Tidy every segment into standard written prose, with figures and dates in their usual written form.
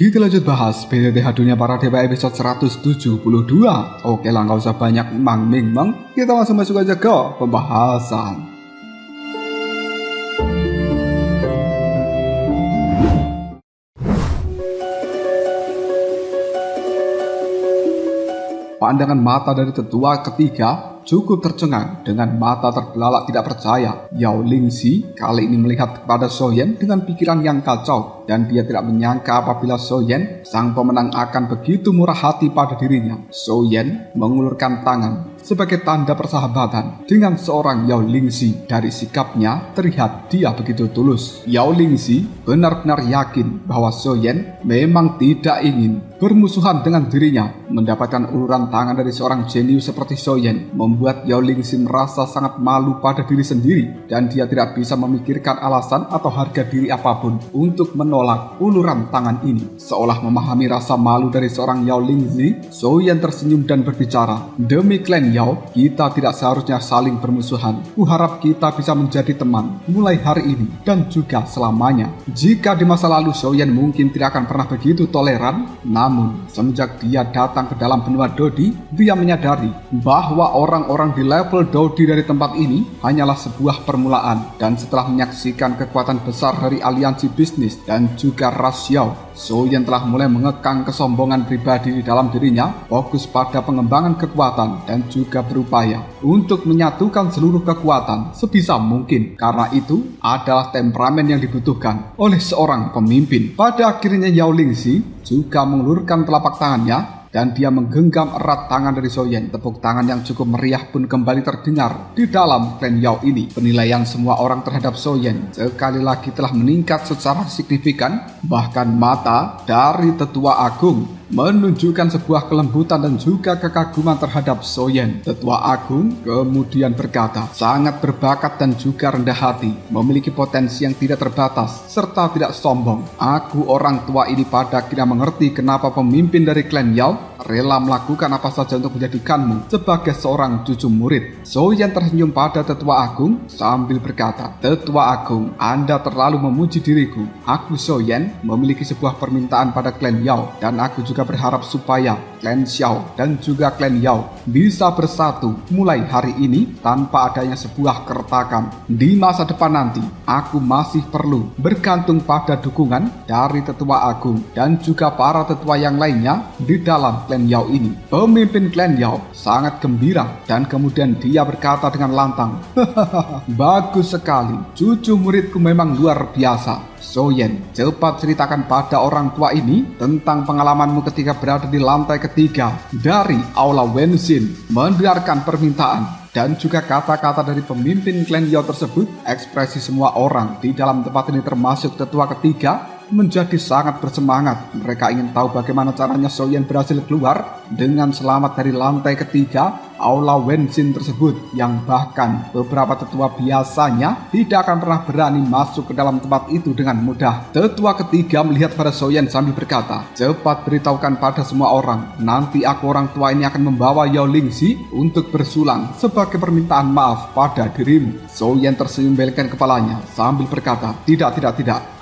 Kita lanjut bahas PTTH Dunia Para Dewa episode 172. Oke lah, gak usah banyak mang-ming-mang, kita langsung masuk aja ke pembahasan. Pandangan mata dari tetua ketiga cukup tercengang. Dengan mata terbelalak tidak percaya, Yao Lingxi kali ini melihat kepada Soyen dengan pikiran yang kacau, dan dia tidak menyangka apabila Soyen, sang pemenang, akan begitu murah hati pada dirinya. Soyen mengulurkan tangan sebagai tanda persahabatan dengan seorang Yao Lingxi. Dari sikapnya terlihat dia begitu tulus. Yao Lingxi benar-benar yakin bahwa Soyen memang tidak ingin bermusuhan dengan dirinya. Mendapatkan uluran tangan dari seorang jenius seperti Soyen membuat Yao Lingxi merasa sangat malu pada diri sendiri, dan dia tidak bisa memikirkan alasan atau harga diri apapun untuk menolak uluran tangan ini. Seolah memahami rasa malu dari seorang Yao Lingxi, Soyen tersenyum dan berbicara, "Demi klan Yao, kita tidak seharusnya saling bermusuhan. Kuharap kita bisa menjadi teman mulai hari ini dan juga selamanya." Jika di masa lalu Soyen mungkin tidak akan pernah begitu toleran, namun semenjak dia datang ke dalam benua Dodi, dia menyadari bahwa orang-orang di level Dodi dari tempat ini hanyalah sebuah permulaan. Dan setelah menyaksikan kekuatan besar dari aliansi bisnis dan juga ras Yao, Soyen telah mulai mengekang kesombongan pribadi di dalam dirinya, fokus pada pengembangan kekuatan dan juga berupaya untuk menyatukan seluruh kekuatan sebisa mungkin, karena itu adalah temperamen yang dibutuhkan oleh seorang pemimpin. Pada akhirnya Yao Lingxi juga mengulurkan telapak tangannya dan dia menggenggam erat tangan dari Soyen. Tepuk tangan yang cukup meriah pun kembali terdengar di dalam klan Yao ini. Penilaian semua orang terhadap Soyen sekali lagi telah meningkat secara signifikan. Bahkan mata dari tetua agung menunjukkan sebuah kelembutan dan juga kekaguman terhadap Soyen. Tetua agung kemudian berkata, sangat berbakat dan juga rendah hati, memiliki potensi yang tidak terbatas serta tidak sombong. Aku orang tua ini pada akhirnya mengerti kenapa pemimpin dari klan Yao rela melakukan apa saja untuk menjadikanmu sebagai seorang cucu murid. Soyen tersenyum pada tetua agung sambil berkata, "Tetua agung, Anda terlalu memuji diriku. Aku Soyen memiliki sebuah permintaan pada klan Yao, dan aku juga berharap supaya klan Xiao dan juga klan Yao bisa bersatu mulai hari ini tanpa adanya sebuah keretakan. Di masa depan nanti, aku masih perlu bergantung pada dukungan dari tetua agung dan juga para tetua yang lainnya di dalam klan Yao ini." Pemimpin klan Yao sangat gembira dan kemudian dia berkata dengan lantang, "Bagus sekali, cucu muridku memang luar biasa. Soyen, cepat ceritakan pada orang tua ini tentang pengalamanmu ketika berada di lantai ketiga dari Aula Wenxin." Mendengarkan permintaan dan juga kata-kata dari pemimpin klan Yao tersebut, ekspresi semua orang di dalam tempat ini termasuk tetua ketiga menjadi sangat bersemangat. Mereka ingin tahu bagaimana caranya Soyen berhasil keluar dengan selamat dari lantai ketiga Aula Wenxin tersebut, yang bahkan beberapa tetua biasanya tidak akan pernah berani masuk ke dalam tempat itu dengan mudah. Tetua ketiga melihat pada Soyen sambil berkata, "Cepat beritahukan pada semua orang, nanti aku orang tua ini akan membawa Yao Lingxi untuk bersulang sebagai permintaan maaf pada dirimu." Soyen tersenyum belengkan kepalanya sambil berkata, tidak,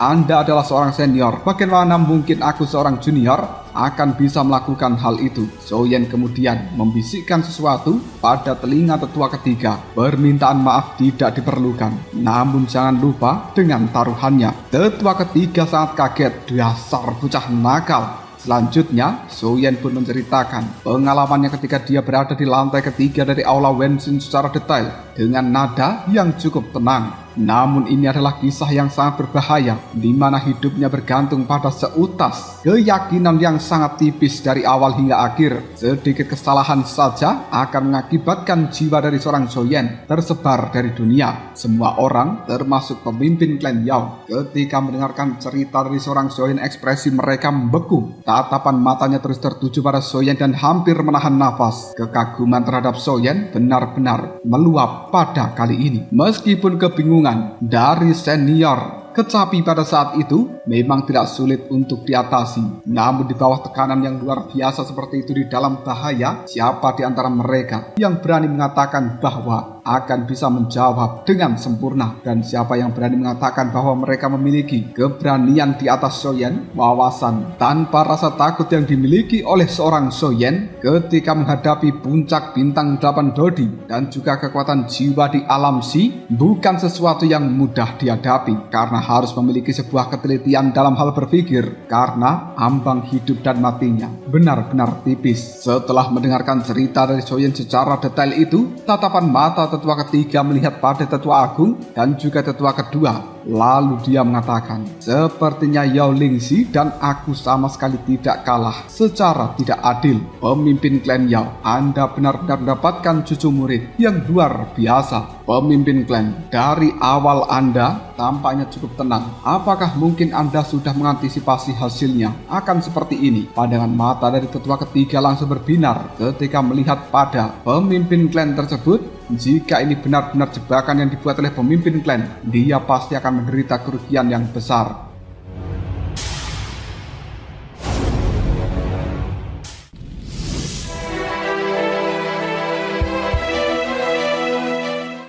Anda adalah seorang senior, bagaimana mungkin aku seorang junior akan bisa melakukan hal itu?" Soyen kemudian membisikkan sesuatu pada telinga tetua ketiga, "Permintaan maaf tidak diperlukan, namun jangan lupa dengan taruhannya." Tetua ketiga sangat kaget, dasar bocah nakal. Selanjutnya, Soyen pun menceritakan pengalamannya ketika dia berada di lantai ketiga dari Aula Wenxin secara detail dengan nada yang cukup tenang. Namun ini adalah kisah yang sangat berbahaya, di mana hidupnya bergantung pada seutas keyakinan yang sangat tipis dari awal hingga akhir. Sedikit kesalahan saja akan mengakibatkan jiwa dari seorang Soyen tersebar dari dunia. Semua orang, termasuk pemimpin klan Yao, ketika mendengarkan cerita dari seorang Soyen, ekspresi mereka membeku. Tatapan matanya terus tertuju pada Soyen dan hampir menahan nafas. Kekaguman terhadap Soyen benar-benar meluap pada kali ini. Meskipun kebingungan dari senior kecapi pada saat itu memang tidak sulit untuk diatasi, namun di bawah tekanan yang luar biasa seperti itu, di dalam bahaya, siapa di antara mereka yang berani mengatakan bahwa akan bisa menjawab dengan sempurna. Dan siapa yang berani mengatakan bahwa mereka memiliki keberanian di atas Soyen, wawasan tanpa rasa takut yang dimiliki oleh seorang Soyen ketika menghadapi puncak bintang 8 Dodi dan juga kekuatan jiwa di alam Si bukan sesuatu yang mudah dihadapi, karena harus memiliki sebuah ketelitian dalam hal berpikir, karena ambang hidup dan matinya benar-benar tipis. Setelah mendengarkan cerita dari Soyen secara detail itu, tatapan mata tetua ketiga melihat pada tetua agung dan juga tetua kedua. Lalu dia mengatakan, sepertinya Yao Lingxi dan aku sama sekali tidak kalah secara tidak adil. Pemimpin klan Yao, Anda benar-benar mendapatkan cucu murid yang luar biasa. Pemimpin klan, dari awal Anda tampaknya cukup tenang. Apakah mungkin Anda sudah mengantisipasi hasilnya akan seperti ini? Pandangan mata dari tetua ketiga langsung berbinar ketika melihat pada pemimpin klan tersebut. Jika ini benar-benar jebakan yang dibuat oleh pemimpin klan, dia pasti akan menderita kerugian yang besar.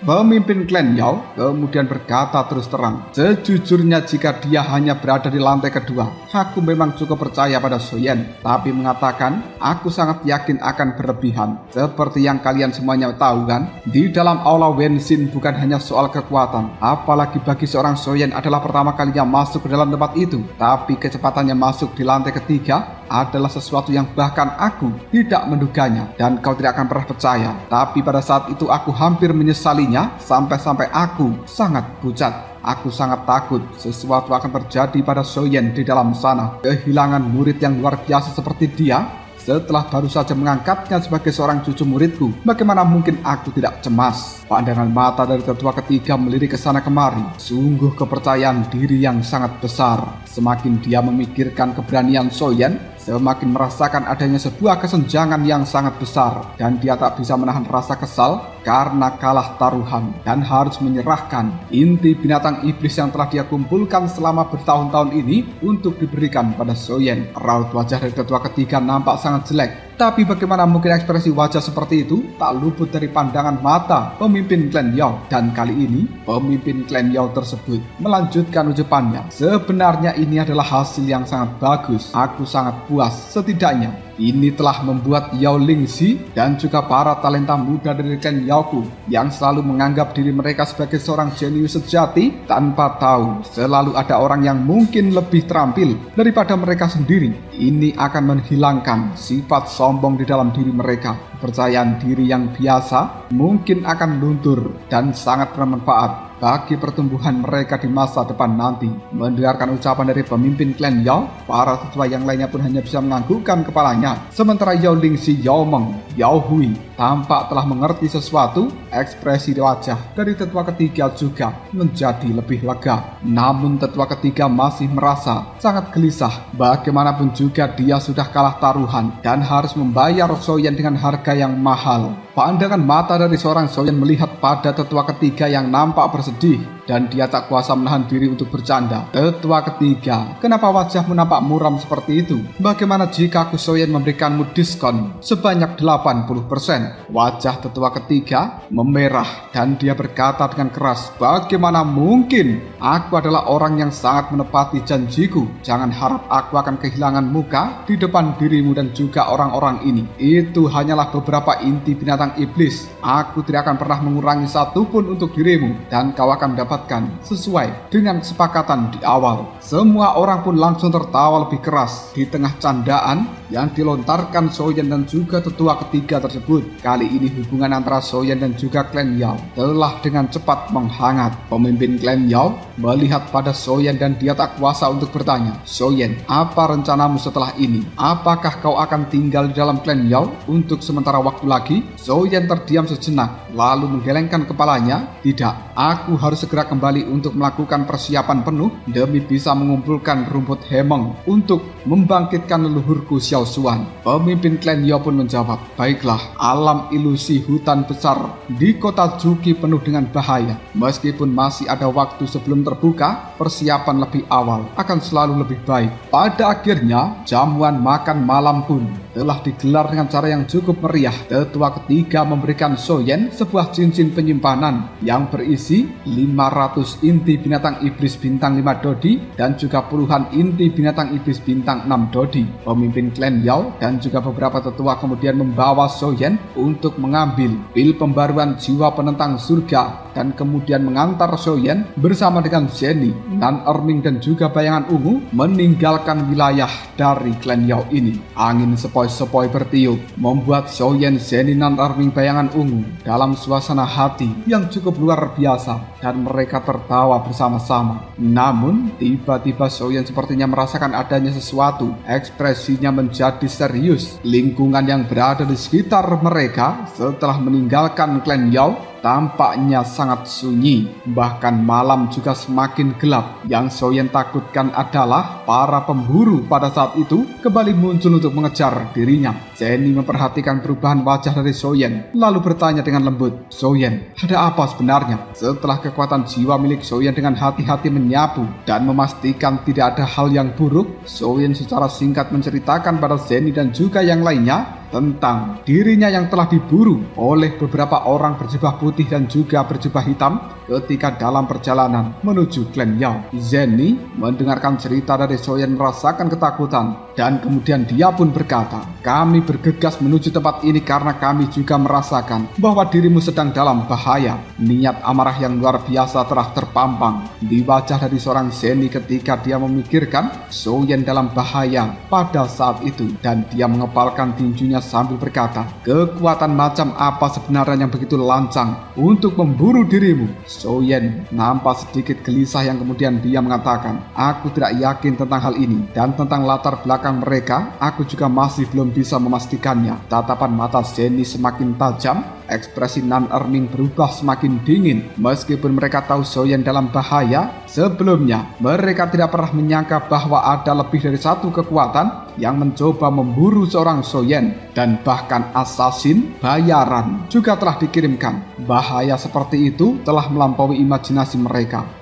Pemimpin klan Yao kemudian berkata terus terang, sejujurnya jika dia hanya berada di lantai kedua, aku memang cukup percaya pada Soyen, tapi mengatakan aku sangat yakin akan berlebihan. Seperti yang kalian semuanya tahu kan, di dalam aula Wenshin bukan hanya soal kekuatan, apalagi bagi seorang Soyen adalah pertama kalinya masuk ke dalam tempat itu, tapi kecepatannya masuk di lantai ketiga adalah sesuatu yang bahkan aku tidak menduganya, dan kau tidak akan pernah percaya. Tapi pada saat itu aku hampir menyesalinya, sampai-sampai aku sangat pucat. Aku sangat takut sesuatu akan terjadi pada Soyen di dalam sana. Kehilangan murid yang luar biasa seperti dia setelah baru saja mengangkatnya sebagai seorang cucu muridku, bagaimana mungkin aku tidak cemas? Pandangan mata dari tetua ketiga melirik ke sana kemari. Sungguh kepercayaan diri yang sangat besar. Semakin dia memikirkan keberanian Soyen, semakin merasakan adanya sebuah kesenjangan yang sangat besar, dan dia tak bisa menahan rasa kesal karena kalah taruhan dan harus menyerahkan inti binatang iblis yang telah dia kumpulkan selama bertahun-tahun ini untuk diberikan pada Soyen. Raut wajah dari tetua ketiga nampak sangat jelek, tapi bagaimana mungkin ekspresi wajah seperti itu tak luput dari pandangan mata pemimpin klan Yao. Dan kali ini pemimpin klan Yao tersebut melanjutkan ucapannya, sebenarnya ini adalah hasil yang sangat bagus. Aku sangat puas, setidaknya ini telah membuat Yao Lingxi dan juga para talenta muda dari klan Yaoku yang selalu menganggap diri mereka sebagai seorang jenius sejati tanpa tahu selalu ada orang yang mungkin lebih terampil daripada mereka sendiri. Ini akan menghilangkan sifat sombong di dalam diri mereka. Kepercayaan diri yang biasa mungkin akan luntur dan sangat bermanfaat bagi pertumbuhan mereka di masa depan nanti. Mendengarkan ucapan dari pemimpin klan Yao, para tetua yang lainnya pun hanya bisa menganggukkan kepalanya. Sementara Yao Lingxi, Yao Meng, Yao Hui tampak telah mengerti sesuatu. Ekspresi wajah dari tetua ketiga juga menjadi lebih lega. Namun tetua ketiga masih merasa sangat gelisah. Bagaimanapun juga dia sudah kalah taruhan dan harus membayar Soyen dengan harga yang mahal. Pandangan mata dari seorang Soyen melihat pada tetua ketiga yang nampak bersedih, dan dia tak kuasa menahan diri untuk bercanda. Tetua ketiga, kenapa wajahmu nampak muram seperti itu? Bagaimana jika aku Soyen memberikanmu diskon sebanyak 80%? Wajah tetua ketiga memerah dan dia berkata dengan keras, bagaimana mungkin? Aku adalah orang yang sangat menepati janjiku. Jangan harap aku akan kehilangan muka di depan dirimu dan juga orang-orang ini. Itu hanyalah beberapa inti binatang iblis. Aku tidak akan pernah mengurangi satupun untuk dirimu, dan kau akan mendapatkan sesuai dengan kesepakatan di awal. Semua orang pun langsung tertawa lebih keras di tengah candaan yang dilontarkan Soyen dan juga tetua ketiga tersebut. Kali ini hubungan antara Soyen dan juga klan Yao telah dengan cepat menghangat. Pemimpin klan Yao melihat pada Soyen dan dia tak kuasa untuk bertanya, Soyen, apa rencanamu setelah ini? Apakah kau akan tinggal di dalam klan Yao untuk sementara waktu lagi? Soyen terdiam sejenak lalu menggelengkan kepalanya. Tidak, aku harus segera kembali untuk melakukan persiapan penuh demi bisa mengumpulkan rumput hemeng untuk membangkitkan leluhurku Xiao Xuan. Pemimpin klan Yao pun menjawab, baiklah, alam ilusi hutan besar di kota Juki penuh dengan bahaya. Meskipun masih ada waktu sebelum terbuka, persiapan lebih awal akan selalu lebih baik. Pada akhirnya, jamuan makan malam pun telah digelar dengan cara yang cukup meriah. Tetua ketiga memberikan Soyen sebuah cincin penyimpanan yang berisi 500 inti binatang iblis bintang 5 dodi dan juga puluhan inti binatang iblis bintang 6 dodi. Pemimpin klan Yao dan juga beberapa tetua kemudian membawa Soyen untuk mengambil pil pembaruan jiwa penentang surga dan kemudian mengantar Soyen bersama dengan Zeni, Nan Erming dan juga bayangan ungu meninggalkan wilayah dari klan Yao ini. Angin sepoi-sepoi bertiup membuat Soyen, Zeni, Nan Erming, bayangan ungu dalam suasana hati yang cukup luar biasa dan mereka tertawa bersama-sama. Namun tiba-tiba Soyen sepertinya merasakan adanya sesuatu. Ekspresinya menjadi serius. Lingkungan yang berada di sekitar mereka setelah meninggalkan klan Yao tampaknya sangat sunyi, bahkan malam juga semakin gelap. Yang Soyen takutkan adalah para pemburu pada saat itu kembali muncul untuk mengejar dirinya. Zeni memperhatikan perubahan wajah dari Soyen, lalu bertanya dengan lembut, Soyen, ada apa sebenarnya? Setelah kekuatan jiwa milik Soyen dengan hati-hati menyapu dan memastikan tidak ada hal yang buruk, Soyen secara singkat menceritakan pada Zeni dan juga yang lainnya tentang dirinya yang telah diburu oleh beberapa orang berjubah putih dan juga berjubah hitam ketika dalam perjalanan menuju klan Yao. Zeni mendengarkan cerita dari Soyen merasakan ketakutan dan kemudian dia pun berkata, kami bergegas menuju tempat ini karena kami juga merasakan bahwa dirimu sedang dalam bahaya. Niat amarah yang luar biasa telah terpampang di wajah dari seorang Zeni ketika dia memikirkan Soyen dalam bahaya pada saat itu dan dia mengepalkan tinjunya sambil berkata, kekuatan macam apa sebenarnya yang begitu lancang untuk memburu dirimu? Soyen nampak sedikit gelisah yang kemudian dia mengatakan, aku tidak yakin tentang hal ini dan tentang latar belakang mereka, aku juga masih belum bisa memastikannya. Tatapan mata Zeni semakin tajam, ekspresi Nan Erming berubah semakin dingin. Meskipun mereka tahu Soyen dalam bahaya, sebelumnya mereka tidak pernah menyangka bahwa ada lebih dari satu kekuatan yang mencoba memburu seorang Soyen, dan bahkan asasin bayaran juga telah dikirimkan. Bahaya seperti itu telah melampaui imajinasi mereka.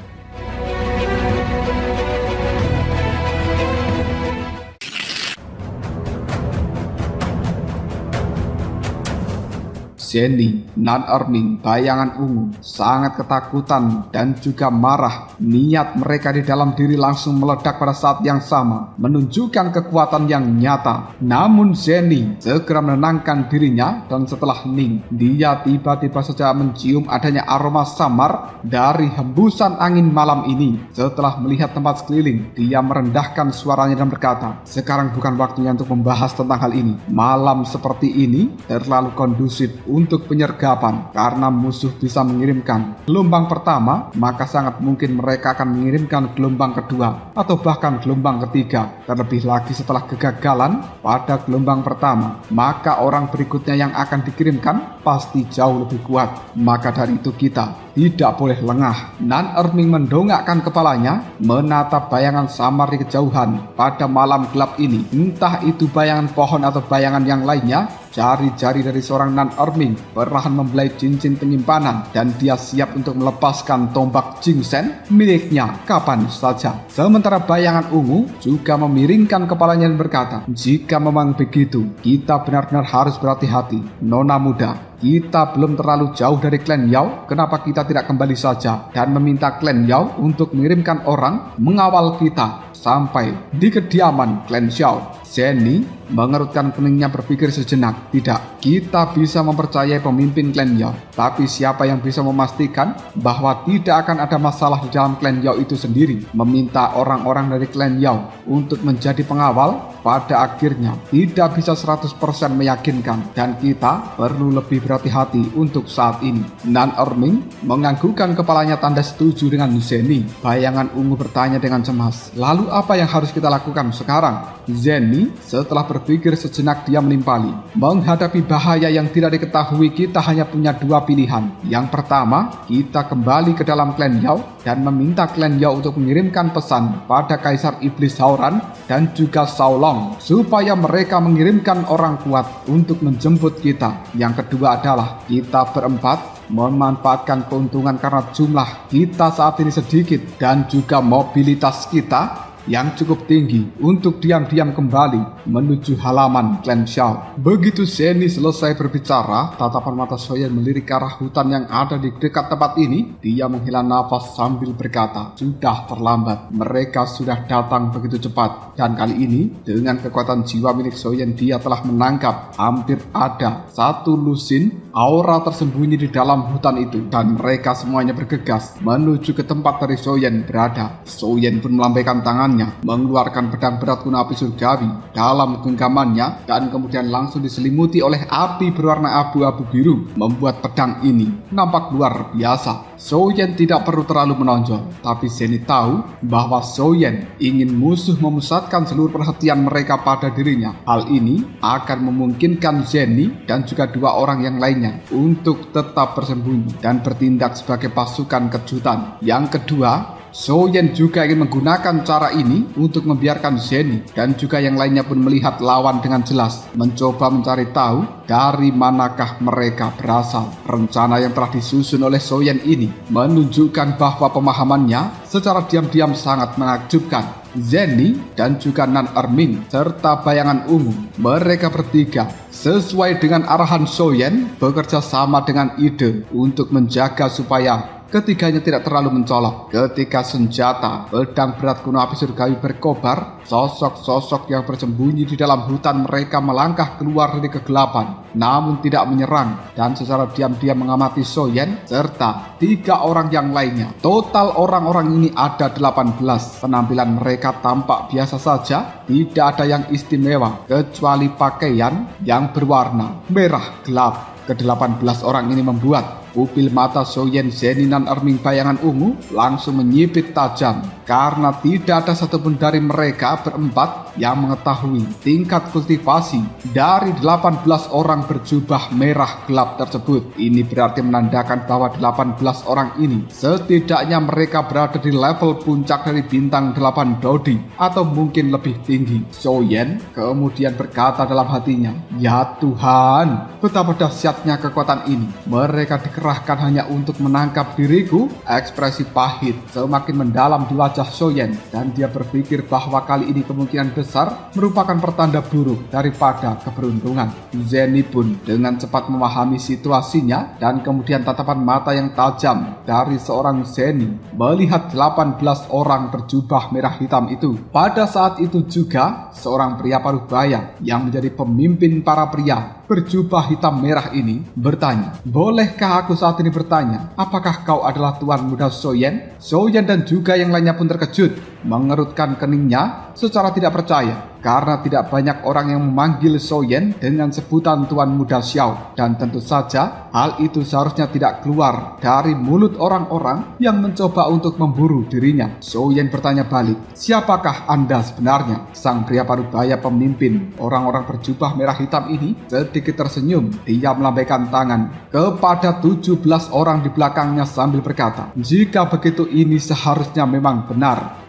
Zeni, Nan Erming, bayangan ungu sangat ketakutan dan juga marah. Niat mereka di dalam diri langsung meledak pada saat yang sama, menunjukkan kekuatan yang nyata. Namun Zeni segera menenangkan dirinya dan setelah hening, dia tiba-tiba saja mencium adanya aroma samar dari hembusan angin malam ini. Setelah melihat tempat sekeliling, dia merendahkan suaranya dan berkata, sekarang bukan waktunya untuk membahas tentang hal ini. Malam seperti ini terlalu kondusif untuk penyergapan karena musuh bisa mengirimkan gelombang pertama, maka sangat mungkin mereka akan mengirimkan gelombang kedua atau bahkan gelombang ketiga. Terlebih lagi setelah kegagalan pada gelombang pertama, maka orang berikutnya yang akan dikirimkan pasti jauh lebih kuat. Maka dari itu kita tidak boleh lengah. Nan Erming mendongakkan kepalanya menatap bayangan samar di kejauhan pada malam gelap ini. Entah itu bayangan pohon atau bayangan yang lainnya, jari-jari dari seorang Nan Erming perlahan membelai cincin penyimpanan dan dia siap untuk melepaskan tombak Jingsen miliknya kapan saja. Sementara bayangan ungu juga memiringkan kepalanya dan berkata, jika memang begitu, kita benar-benar harus berhati-hati. Nona muda, kita belum terlalu jauh dari klan Yao, kenapa kita tidak kembali saja dan meminta klan Yao untuk mengirimkan orang mengawal kita sampai di kediaman klan Xiao? Zeni mengerutkan keningnya berpikir sejenak. Tidak, kita bisa mempercayai pemimpin klan Yao, tapi siapa yang bisa memastikan bahwa tidak akan ada masalah di dalam klan Yao itu sendiri? Meminta orang-orang dari klan Yao untuk menjadi pengawal pada akhirnya tidak bisa 100% meyakinkan dan kita perlu lebih berhati-hati untuk saat ini. Nan Erming menganggukkan kepalanya tanda setuju dengan Zeni. Bayangan ungu bertanya dengan cemas, lalu apa yang harus kita lakukan sekarang? Zeni Zeni setelah berpikir sejenak dia menimpali. Menghadapi bahaya yang tidak diketahui kita hanya punya dua pilihan. Yang pertama, kita kembali ke dalam klan Yao dan meminta klan Yao untuk mengirimkan pesan pada Kaisar Iblis Sauron dan juga Saolong supaya mereka mengirimkan orang kuat untuk menjemput kita. Yang kedua adalah kita berempat memanfaatkan keuntungan karena jumlah kita saat ini sedikit dan juga mobilitas kita yang cukup tinggi untuk diam-diam kembali menuju halaman klan Shao. Begitu Zeni selesai berbicara, tatapan mata Soyen melirik ke arah hutan yang ada di dekat tempat ini. Dia menghela nafas sambil berkata, sudah terlambat, mereka sudah datang begitu cepat. Dan kali ini dengan kekuatan jiwa milik Soyen, dia telah menangkap hampir ada satu lusin aura tersembunyi di dalam hutan itu, dan mereka semuanya bergegas menuju ke tempat dari Soyen berada. Soyen pun melambaikan tangannya, mengeluarkan pedang berat kuno api surgawi dalam genggamannya, dan kemudian langsung diselimuti oleh api berwarna abu-abu biru, membuat pedang ini nampak luar biasa. Soyen tidak perlu terlalu menonjol, tapi Zeni tahu bahwa Soyen ingin musuh memusatkan seluruh perhatian mereka pada dirinya. Hal ini akan memungkinkan Zeni dan juga dua orang yang lainnya untuk tetap bersembunyi dan bertindak sebagai pasukan kejutan. Yang kedua, Soyen juga ingin menggunakan cara ini untuk membiarkan Zeni dan juga yang lainnya pun melihat lawan dengan jelas, mencoba mencari tahu dari manakah mereka berasal. Rencana yang telah disusun oleh Soyen ini menunjukkan bahwa pemahamannya secara diam-diam sangat menakjubkan. Zeni dan juga Nan Erming serta bayangan ungu, mereka bertiga sesuai dengan arahan Soyen bekerja sama dengan ide untuk menjaga supaya ketiganya tidak terlalu mencolok. Ketika senjata pedang berat kuno api surgawi berkobar, sosok-sosok yang bersembunyi di dalam hutan mereka melangkah keluar dari kegelapan, namun tidak menyerang, dan secara diam-diam mengamati Soyen serta tiga orang yang lainnya. Total orang-orang ini ada 18. Penampilan mereka tampak biasa saja, tidak ada yang istimewa kecuali pakaian yang berwarna merah gelap. Ke-18 orang ini membuat pupil mata Soyen, Zeni, Nan Erming, bayangan ungu langsung menyipit tajam, karena tidak ada satupun dari mereka berempat yang mengetahui tingkat kultivasi dari 18 orang berjubah merah gelap tersebut. Ini berarti menandakan bahwa 18 orang ini setidaknya mereka berada di level puncak dari bintang 8 Dodi atau mungkin lebih tinggi. Soyen kemudian berkata dalam hatinya, ya Tuhan, betapa dahsyatnya kekuatan ini. Mereka dikerahkan hanya untuk menangkap diriku. Ekspresi pahit semakin mendalam di wajah Soyen, dan dia berpikir bahwa kali ini kemungkinan besar merupakan pertanda buruk daripada keberuntungan. Zeni pun dengan cepat memahami situasinya, dan kemudian tatapan mata yang tajam dari seorang Zeni melihat 18 orang berjubah merah hitam itu. Pada saat itu juga seorang pria parubaya yang menjadi pemimpin para pria berjubah hitam merah ini bertanya, bolehkah aku saat ini bertanya, apakah kau adalah Tuan Muda Soyen? Soyen dan juga yang lainnya pun terkejut, mengerutkan keningnya secara tidak percaya, karena tidak banyak orang yang memanggil Soyen dengan sebutan Tuan Muda Xiao, dan tentu saja hal itu seharusnya tidak keluar dari mulut orang-orang yang mencoba untuk memburu dirinya. Soyen bertanya balik, siapakah Anda sebenarnya? Sang pria parubaya pemimpin orang-orang berjubah merah hitam ini sedikit tersenyum. Dia melambaikan tangan kepada 17 orang di belakangnya sambil berkata, jika begitu ini seharusnya memang benar.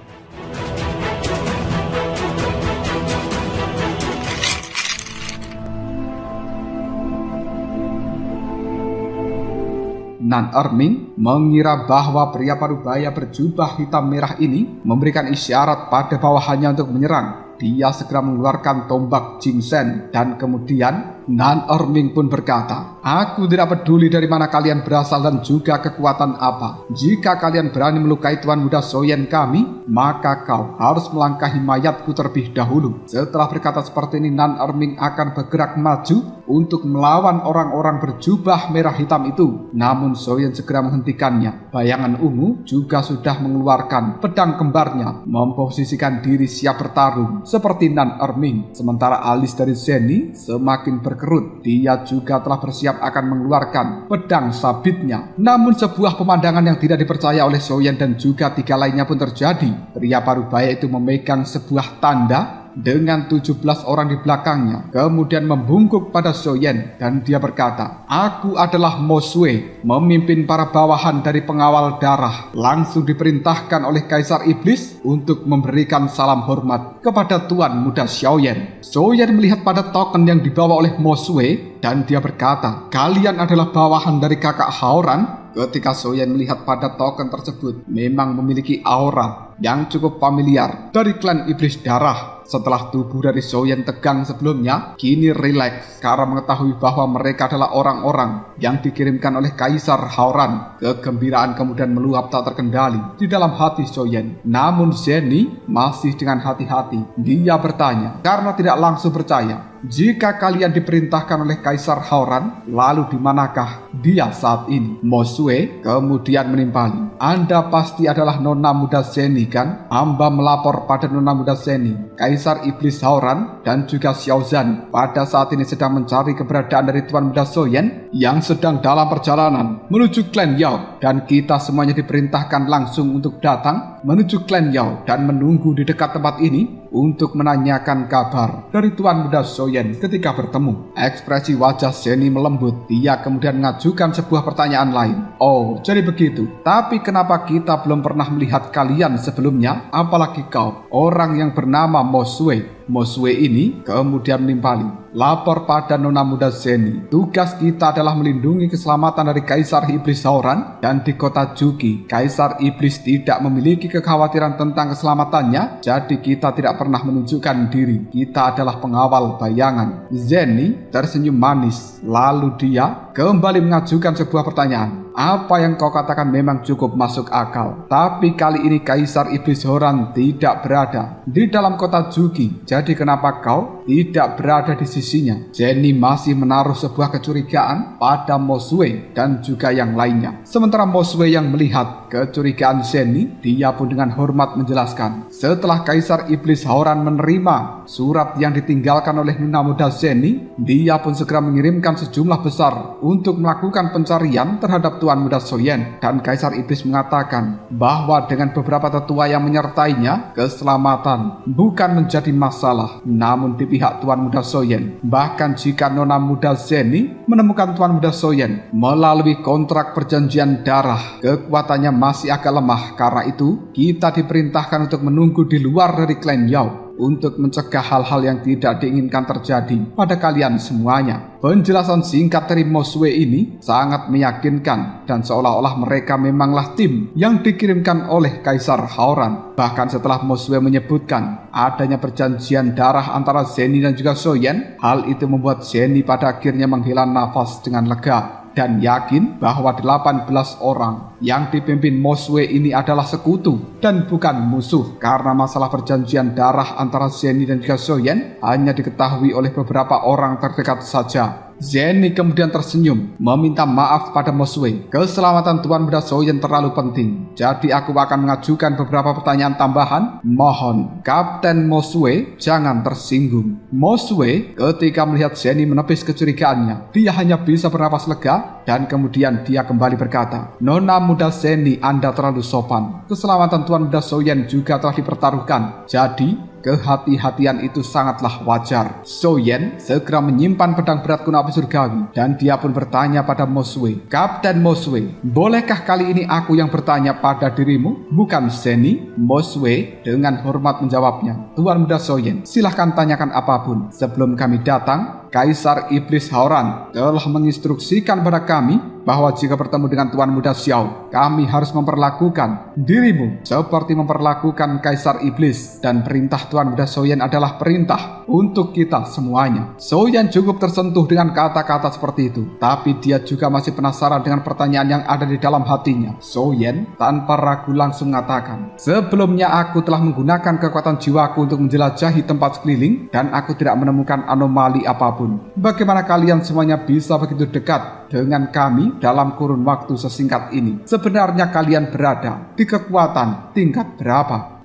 Nan Erming mengira bahwa pria parubaya berjubah hitam merah ini memberikan isyarat pada bawahannya untuk menyerang. Dia segera mengeluarkan tombak Jingsen, dan kemudian Nan Erming pun berkata, aku tidak peduli dari mana kalian berasal dan juga kekuatan apa. Jika kalian berani melukai Tuan Muda Soyen kami, maka kau harus melangkahi mayatku terlebih dahulu. Setelah berkata seperti ini, Nan Erming akan bergerak maju untuk melawan orang-orang berjubah merah hitam itu. Namun Soyen segera menghentikannya. Bayangan ungu juga sudah mengeluarkan pedang kembarnya, memposisikan diri siap bertarung seperti Nan Erming. Sementara alis dari Zeni semakin berkerut. Dia juga telah bersiap akan mengeluarkan pedang sabitnya. Namun sebuah pemandangan yang tidak dipercaya oleh Soyen dan juga tiga lainnya pun terjadi. Pria parubaya itu memegang sebuah tanda dengan 17 orang di belakangnya kemudian membungkuk pada Soyen dan dia berkata, "Aku adalah Mosue, memimpin para bawahan dari pengawal darah." Langsung diperintahkan oleh Kaisar Iblis untuk memberikan salam hormat kepada Tuan Muda Xiaoyan. Soyen melihat pada token yang dibawa oleh Mosue dan dia berkata, "Kalian adalah bawahan dari kakak Haoran." Ketika Soyen melihat pada token tersebut memang memiliki aura yang cukup familiar dari klan Iblis Darah. Setelah tubuh dari Soyen tegang sebelumnya, kini rileks karena mengetahui bahwa mereka adalah orang-orang yang dikirimkan oleh Kaisar Haoran. Kegembiraan kemudian meluap tak terkendali di dalam hati Soyen. Namun Zeni masih dengan hati-hati. Dia bertanya karena tidak langsung percaya. "Jika kalian diperintahkan oleh Kaisar Haoran, lalu di manakah dia saat ini?" Mosue kemudian menimpali, "Anda pasti adalah Nona Muda Zeni, kan? Hamba melapor pada Nona Muda Zeni. Kaisar Iblis Haoran dan juga Xiaozan pada saat ini sedang mencari keberadaan dari Tuan Muda Soyen yang sedang dalam perjalanan menuju klan Yao, dan kita semuanya diperintahkan langsung untuk datang menuju klan Yao dan menunggu di dekat tempat ini untuk menanyakan kabar dari Tuan Muda Soyen ketika bertemu." Ekspresi wajah Zeni melembut. Dia kemudian mengajukan sebuah pertanyaan lain. "Oh, jadi begitu. Tapi kenapa kita belum pernah melihat kalian sebelumnya, apalagi kau, orang yang bernama Mosue?" Mosue ini kemudian menimpali, "Lapor pada Nona Muda Zeni. Tugas kita adalah melindungi keselamatan dari Kaisar Iblis Haoran, dan di kota Juki, Kaisar Iblis tidak memiliki kekhawatiran tentang keselamatannya, jadi kita tidak pernah menunjukkan diri. Kita adalah pengawal bayangan." Zeni tersenyum manis, lalu dia kembali mengajukan sebuah pertanyaan. "Apa yang kau katakan memang cukup masuk akal. Tapi kali ini Kaisar Iblis Haoran tidak berada di dalam kota Juki. Jadi kenapa kau tidak berada di sisinya?" Zeni masih menaruh sebuah kecurigaan pada Mosue dan juga yang lainnya. Sementara Mosue yang melihat kecurigaan Zeni, dia pun dengan hormat menjelaskan, "Setelah Kaisar Iblis Haoran menerima surat yang ditinggalkan oleh Nona Muda Zeni, dia pun segera mengirimkan sejumlah besar untuk melakukan pencarian terhadap Tuan Muda Soyen, dan Kaisar Iblis mengatakan bahwa dengan beberapa tetua yang menyertainya, keselamatan bukan menjadi masalah. Namun di pihak Tuan Muda Soyen, bahkan jika Nona Muda Zeni menemukan Tuan Muda Soyen melalui kontrak perjanjian darah, kekuatannya masih agak lemah. Karena itu kita diperintahkan untuk menunggu di luar dari klan Yao untuk mencegah hal-hal yang tidak diinginkan terjadi pada kalian semuanya." Penjelasan singkat dari Mosue ini sangat meyakinkan, dan seolah-olah mereka memanglah tim yang dikirimkan oleh Kaisar Haoran. Bahkan setelah Mosue menyebutkan adanya perjanjian darah antara Zeni dan juga Soyen, hal itu membuat Zeni pada akhirnya menghela nafas dengan lega dan yakin bahwa 18 orang yang dipimpin Mosue ini adalah sekutu dan bukan musuh, karena masalah perjanjian darah antara Zeni dan juga Soyen hanya diketahui oleh beberapa orang terdekat saja. Zeni kemudian tersenyum, meminta maaf pada Mosue. "Keselamatan Tuan Muda Soyen terlalu penting, jadi aku akan mengajukan beberapa pertanyaan tambahan. Mohon Kapten Mosue jangan tersinggung." Mosue ketika melihat Zeni menepis kecurigaannya, dia hanya bisa bernapas lega, dan kemudian dia kembali berkata, "Nona Muda Zeni, Anda terlalu sopan. Keselamatan Tuan Muda Soyen juga telah dipertaruhkan, jadi kehati-hatian itu sangatlah wajar." Soyen segera menyimpan pedang berat kuno api surgawi, dan dia pun bertanya pada Mosue, "Kapten Mosue, bolehkah kali ini aku yang bertanya pada dirimu, bukan Zeni?" Mosue dengan hormat menjawabnya, "Tuan Muda Soyen, silahkan tanyakan apapun. Sebelum kami datang, Kaisar Iblis Haoran telah menginstruksikan pada kami bahwa jika bertemu dengan Tuan Muda Xiao, kami harus memperlakukan dirimu seperti memperlakukan Kaisar Iblis, dan perintah Tuan Muda Soyen adalah perintah untuk kita semuanya." Soyen cukup tersentuh dengan kata-kata seperti itu, tapi dia juga masih penasaran dengan pertanyaan yang ada di dalam hatinya. Soyen tanpa ragu langsung mengatakan, "Sebelumnya aku telah menggunakan kekuatan jiwaku untuk menjelajahi tempat sekeliling, dan aku tidak menemukan anomali apapun. Bagaimana kalian semuanya bisa begitu dekat dengan kami dalam kurun waktu sesingkat ini? Sebenarnya kalian berada di kekuatan tingkat berapa?"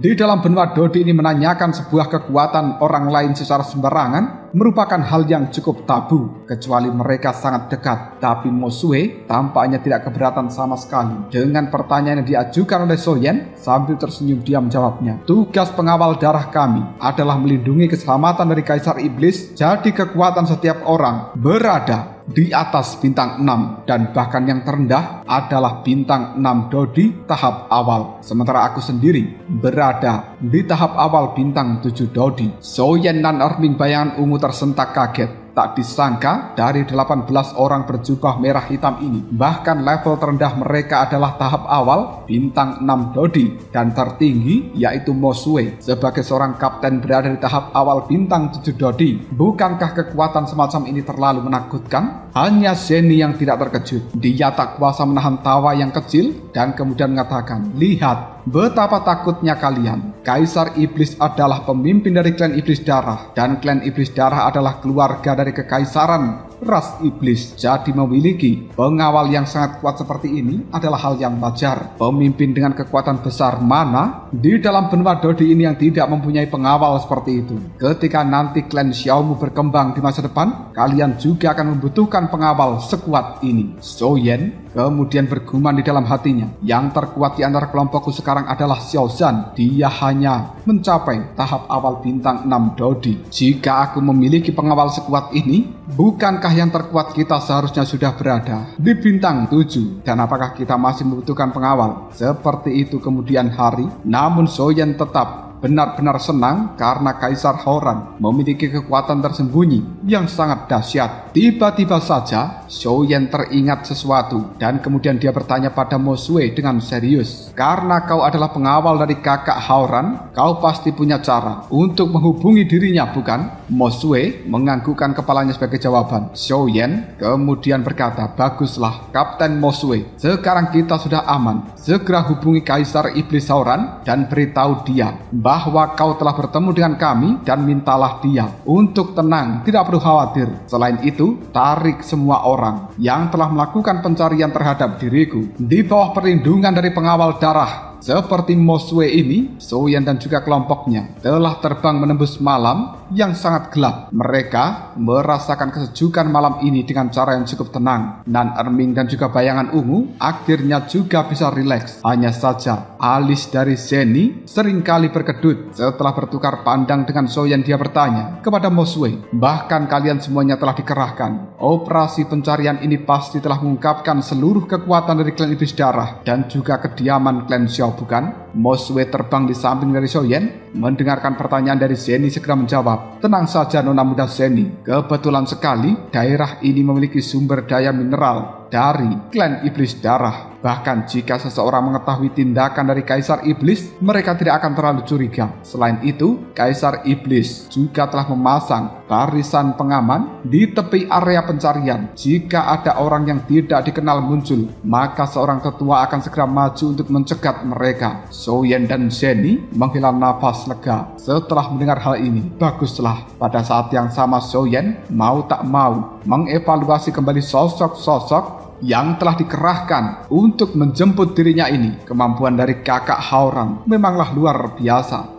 Di dalam benua Dodi ini menanyakan sebuah kekuatan orang lain secara sembarangan merupakan hal yang cukup tabu, kecuali mereka sangat dekat. Tapi Mosue tampaknya tidak keberatan sama sekali dengan pertanyaan yang diajukan oleh Soyen. Sambil tersenyum dia menjawabnya, tugas pengawal darah kami adalah melindungi keselamatan dari Kaisar Iblis. Jadi kekuatan setiap orang berada di atas bintang 6 dan bahkan yang terendah adalah bintang 6 Dodi tahap awal. Sementara aku sendiri berada di tahap awal bintang 7 Dodi. Soyen dan Erming bayangan ungu tersentak kaget. Tak disangka dari 18 orang berjubah merah hitam ini, bahkan level terendah mereka adalah tahap awal bintang 6 Dodi, dan tertinggi yaitu Mosue sebagai seorang kapten berada di tahap awal bintang 7 Dodi. Bukankah kekuatan semacam ini terlalu menakutkan? Hanya Zeni yang tidak terkejut. Dia tak kuasa menahan tawa yang kecil dan kemudian mengatakan, lihat betapa takutnya kalian. Kaisar Iblis adalah pemimpin dari klan Iblis Darah, dan klan Iblis Darah adalah keluarga dari kekaisaran ras iblis. Jadi memiliki pengawal yang sangat kuat seperti ini adalah hal yang wajar. Pemimpin dengan kekuatan besar mana di dalam benua Dodi ini yang tidak mempunyai pengawal seperti itu. Ketika nanti klan Xiaomu berkembang di masa depan, kalian juga akan membutuhkan pengawal sekuat ini. Soyen kemudian bergumam di dalam hatinya, yang terkuat di antara kelompokku sekarang adalah Xiaozan. Dia hanya mencapai tahap awal bintang 6 Dodi. Jika aku memiliki pengawal sekuat ini, bukankah yang terkuat kita seharusnya sudah berada di bintang 7? Dan apakah kita masih membutuhkan pengawal? Seperti itu kemudian hari. Namun Soyen tetap benar-benar senang karena Kaisar Hauran memiliki kekuatan tersembunyi yang sangat dahsyat. Tiba-tiba saja Soyen teringat sesuatu dan kemudian dia bertanya pada Mosue dengan serius, karena kau adalah pengawal dari kakak Hauran, kau pasti punya cara untuk menghubungi dirinya, bukan? Mosue menganggukkan kepalanya sebagai jawaban. Soyen kemudian berkata, baguslah Kapten Mosue, sekarang kita sudah aman. Segera hubungi Kaisar Iblis Hauran dan beritahu dia bahwa kau telah bertemu dengan kami, dan mintalah dia untuk tenang, tidak perlu khawatir. Selain itu, tarik semua orang yang telah melakukan pencarian terhadap diriku di bawah perlindungan dari pengawal darah seperti Mosue ini. Soyen dan juga kelompoknya telah terbang menembus malam yang sangat gelap. Mereka merasakan kesejukan malam ini dengan cara yang cukup tenang. Nan Erming dan juga bayangan ungu akhirnya juga bisa rileks. Hanya saja alis dari Zeni seringkali berkedut. Setelah bertukar pandang dengan Soyen, dia bertanya kepada Mosue, bahkan kalian semuanya telah dikerahkan. Operasi pencarian ini pasti telah mengungkapkan seluruh kekuatan dari klan Iblis Darah dan juga kediaman klan Xiao, bukan? Mosue terbang di samping dari Soyen, mendengarkan pertanyaan dari Zeni segera menjawab, tenang saja Nona muda Zeni, kebetulan sekali daerah ini memiliki sumber daya mineral dari klan Iblis Darah. Bahkan jika seseorang mengetahui tindakan dari Kaisar Iblis, mereka tidak akan terlalu curiga. Selain itu, Kaisar Iblis juga telah memasang barisan pengaman di tepi area pencarian. Jika ada orang yang tidak dikenal muncul, maka seorang tetua akan segera maju untuk mencegat mereka. Soyen dan Zeni menghela nafas lega setelah mendengar hal ini. Baguslah, pada saat yang sama Soyen mau tak mau mengevaluasi kembali sosok-sosok yang telah dikerahkan untuk menjemput dirinya ini. Kemampuan dari kakak Hauran memanglah luar biasa.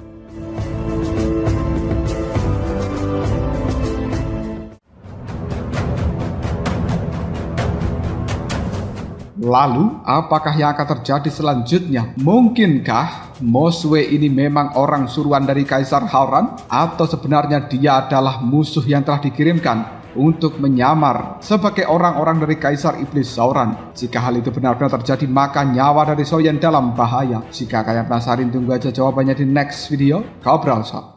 Lalu, apakah yang akan terjadi selanjutnya? Mungkinkah Mosue ini memang orang suruhan dari Kaisar Hauran? Atau sebenarnya dia adalah musuh yang telah dikirimkan untuk menyamar sebagai orang-orang dari Kaisar Iblis Hauran? Jika hal itu benar-benar terjadi, maka nyawa dari Soyen dalam bahaya. Jika kalian penasaran, tunggu aja jawabannya di next video. Kau berasa.